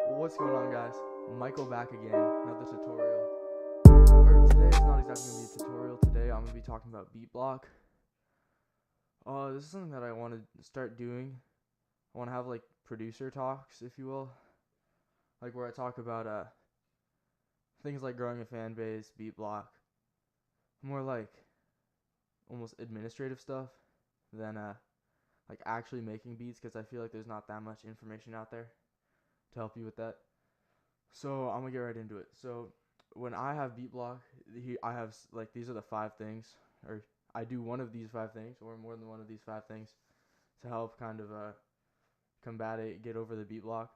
What's going on, guys? Michael back again, another tutorial. Today is not exactly going to be a tutorial. Today I'm going to be talking about beat block. This is something that I want to start doing. I want to have like producer talks, if you will, like where I talk about things like growing a fan base, beat block, more like almost administrative stuff than like actually making beats, because I feel like there's not that much information out there to help you with that. So I'm gonna get right into it. So when I have beat block, I have like these are the 5 things, or I do one of these 5 things, or more than one of these 5 things, to help kind of combat it, get over the beat block.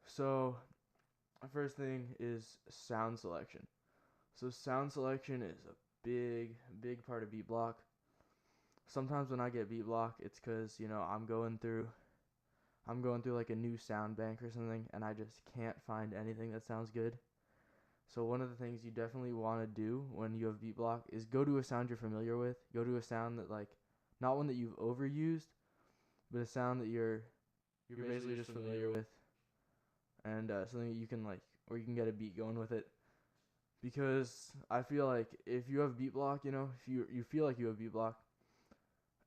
So the first thing is sound selection. So sound selection is a big part of beat block. Sometimes when I get beat block, it's because I'm going through like a new sound bank or something, and I just can't find anything that sounds good. So one of the things you definitely want to do when you have beat block is go to a sound you're familiar with. Go to a sound that, like, not one that you've overused, but a sound that you're basically just familiar with, and something that you can like, or you can get a beat going with it. Because I feel like if you have beat block, if you feel like you have beat block,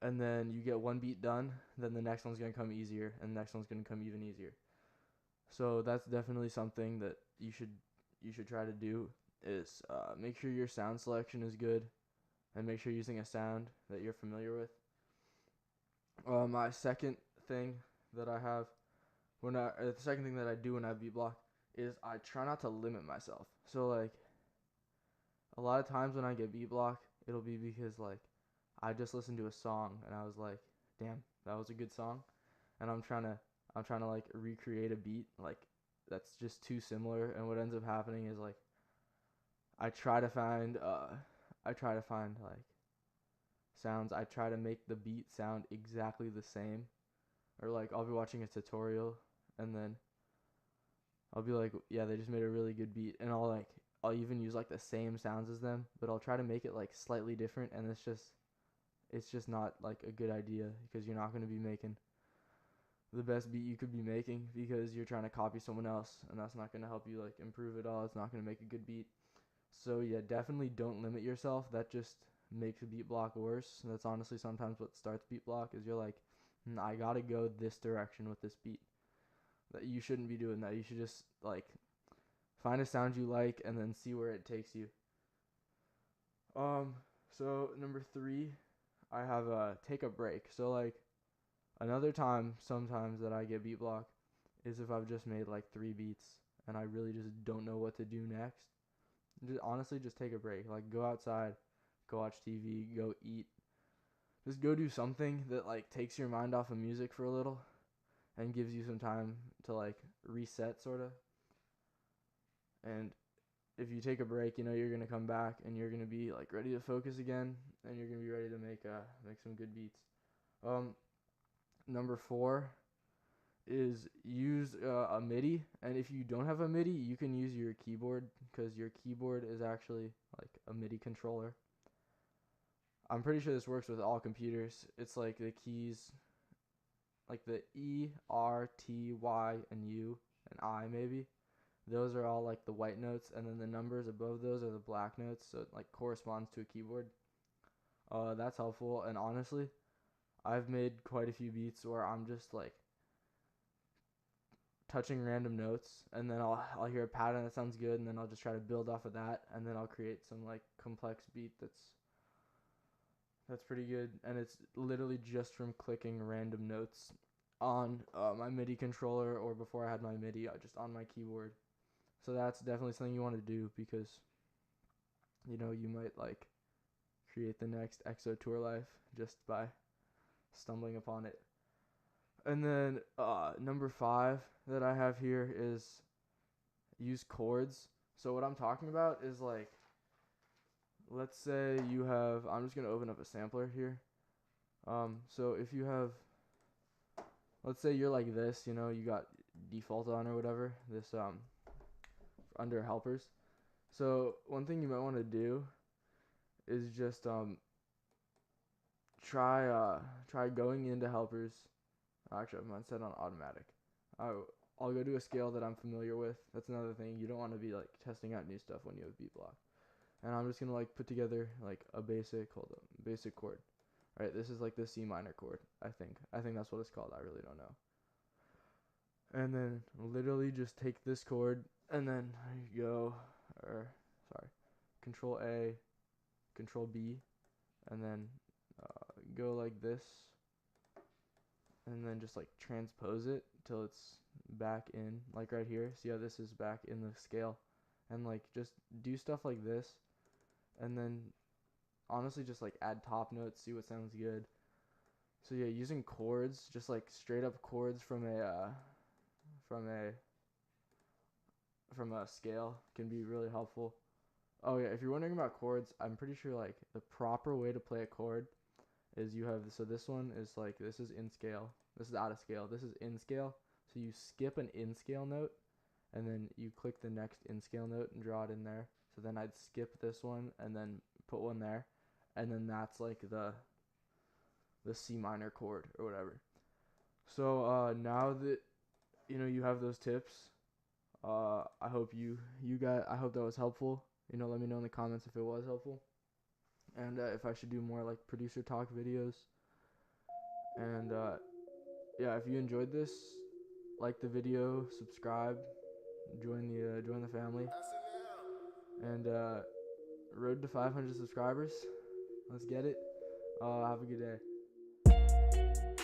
and then you get one beat done, then the next one's going to come easier, and the next one's going to come even easier. So that's definitely something that you should try to do, is make sure your sound selection is good, and make sure you're using a sound that you're familiar with. My second thing that I have the second thing that I do when I have beat block is I try not to limit myself. So like a lot of times when I get beat block, it'll be because like I just listened to a song and I was like, damn, that was a good song, and I'm trying to like recreate a beat like that's just too similar, and what ends up happening is like I try to find like sounds. I try to make the beat sound exactly the same, or like I'll be watching a tutorial and then I'll be like, yeah, they just made a really good beat, and I'll even use like the same sounds as them, but I'll try to make it like slightly different, and it's just not like a good idea, because you're not going to be making the best beat you could be making, because you're trying to copy someone else, and that's not going to help you like improve at all. It's not going to make a good beat. So yeah, definitely don't limit yourself. That just makes beat block worse. And that's honestly sometimes what starts beat block, is you're like, I gotta go this direction with this beat. That you shouldn't be doing that. You should just like find a sound you like and then see where it takes you. So number 3, I have take a break. So like another time sometimes that I get beat block is if I've just made like 3 beats and I really just don't know what to do next. Honestly, just take a break. Like go outside, go watch TV, go eat. Just go do something that like takes your mind off of music for a little and gives you some time to like reset, sort of. And if you take a break, you're going to come back and you're going to be like ready to focus again, and you're going to be ready to make some good beats. Number 4 is use a MIDI, and if you don't have a MIDI, you can use your keyboard, because your keyboard is actually like a MIDI controller. I'm pretty sure this works with all computers. It's like the keys, like the E, R, T, Y, and U, and I maybe. Those are all like the white notes, and then the numbers above those are the black notes, so it like corresponds to a keyboard. That's helpful, and honestly, I've made quite a few beats where I'm just like touching random notes, and then I'll hear a pattern that sounds good, and then I'll just try to build off of that, and then I'll create some like complex beat that's pretty good, and it's literally just from clicking random notes on my MIDI controller, or before I had my MIDI, just on my keyboard. So that's definitely something you want to do, because you might like create the next EXO Tour Life just by stumbling upon it. And then number 5 that I have here is use chords. So what I'm talking about is like, let's say you have, I'm just going to open up a sampler here. So if you have, let's say you're like this, you got default on or whatever, this under helpers. So one thing you might want to do is just try going into helpers, Actually, I have mine set on automatic. I'll go to a scale that I'm familiar with. That's another thing. You don't want to be like testing out new stuff when you have beat block. And I'm just gonna like put together like a basic chord. All right, this is like the C minor chord. I think that's what it's called. I really don't know. And then literally just take this chord and then go, Control A, Control B, and then go like this, and then just like transpose it till it's back in, like right here. See how this is back in the scale, and like just do stuff like this, and then honestly just like add top notes, see what sounds good. So yeah, using chords, just like straight up chords from a scale can be really helpful. Oh yeah, if you're wondering about chords, I'm pretty sure like the proper way to play a chord is you have, so this one is like, this is in scale, this is out of scale, this is in scale. So you skip an in scale note and then you click the next in scale note and draw it in there. So then I'd skip this one and then put one there, and then that's like the C minor chord or whatever. So now that you have those tips, I hope I hope that was helpful. Let me know in the comments if it was helpful, and if I should do more like producer talk videos. And yeah, if you enjoyed this, like the video, subscribe, join the family, and road to 500 subscribers. Let's get it. Have a good day.